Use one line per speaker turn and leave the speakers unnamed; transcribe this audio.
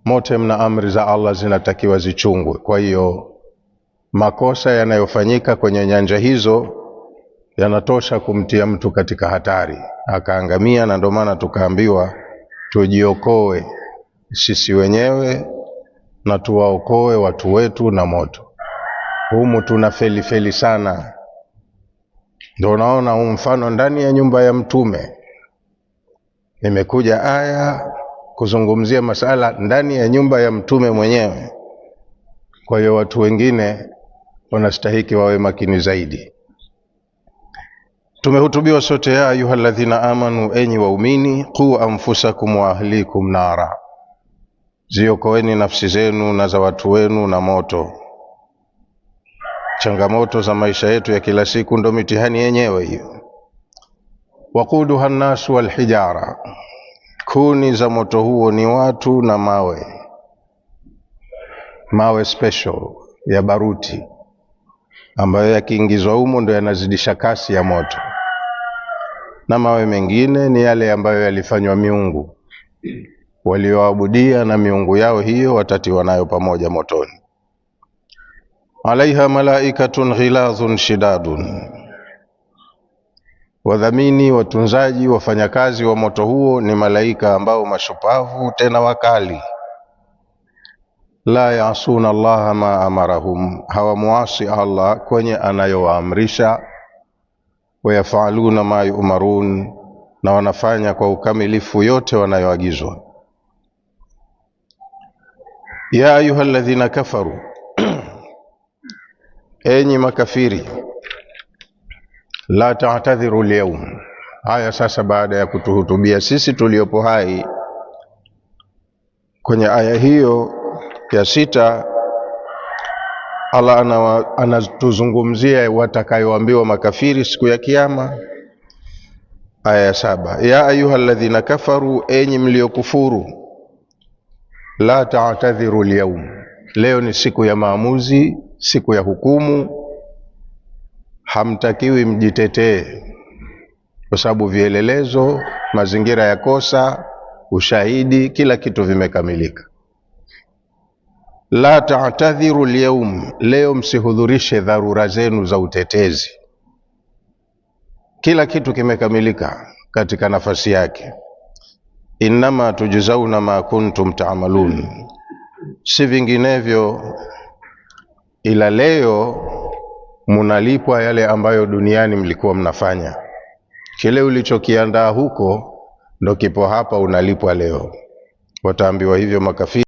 motem na amri za Allah zinatakiwa zichungwe. Kwa hiyo makosa yanayofanyika kwenye nyanja hizo yanatosha kumtia mtu katika hatari akaangamia, na ndio maana tukaambiwa tujiokoe sisi wenyewe na tuwaokoe watu wetu na moto. Humu tuna feli sana. Ndio unaona huu mfano ndani ya nyumba ya Mtume, nimekuja aya kuzungumzia masala ndani ya nyumba ya Mtume mwenyewe. Kwa hiyo watu wengine wanastahiki wawe makini zaidi. Tumehutubiwa sote, ya ayyuhalladhina amanu, enyi waumini, qu anfusakum wa ahlikum nara, ziokoeni nafsi zenu na za watu wenu na moto. Changamoto za maisha yetu ya kila siku ndo mitihani yenyewe hiyo. Waquduha an-nasu wal hijara, kuni za moto huo ni watu na mawe special ya baruti ambayo yakiingizwa humo ndo yanazidisha kasi ya moto, na mawe mengine ni yale ambayo yalifanywa miungu, walioabudia na miungu yao hiyo watatiwa nayo pamoja motoni. Alaiha malaikatun ghilazun shidadun, wadhamini, watunzaji, wafanyakazi wa moto huo ni malaika ambao mashupavu tena wakali. La yasuna Allah ma amarahum, hawamuasi Allah kwenye anayowaamrisha. Wayafaluna ma yumarun, na wanafanya kwa ukamilifu yote wanayoagizwa. Ya ayyuhalladhina kafaru, enyi makafiri, la ta'tadhiru al-yawm. Haya sasa, baada ya kutuhutubia sisi tuliopo hai kwenye aya hiyo ya 6, Allah anatuzungumzia watakayoambiwa makafiri siku ya kiyama. Aya ya 7, ya ayyuhalladhina kafaru, enyi mliokufuru, la ta'tadhiru al-yawm, leo ni siku ya maamuzi, siku ya hukumu. Hamtakiwi mjitetee, kwa sababu vielelezo, mazingira ya kosa, ushahidi, kila kitu vimekamilika. La ta'tadhiru al-yawm, leo msihudhurishe dharura zenu za utetezi. Kila kitu kimekamilika katika nafasi yake. Innama tujzauna ma kuntum ta'malun, si vinginevyo ila leo munalipwa yale ambayo duniani mlikuwa mnafanya. Kile ulichokiandaa huko ndo kipo hapa, unalipwa leo. Wataambiwa hivyo makafiri.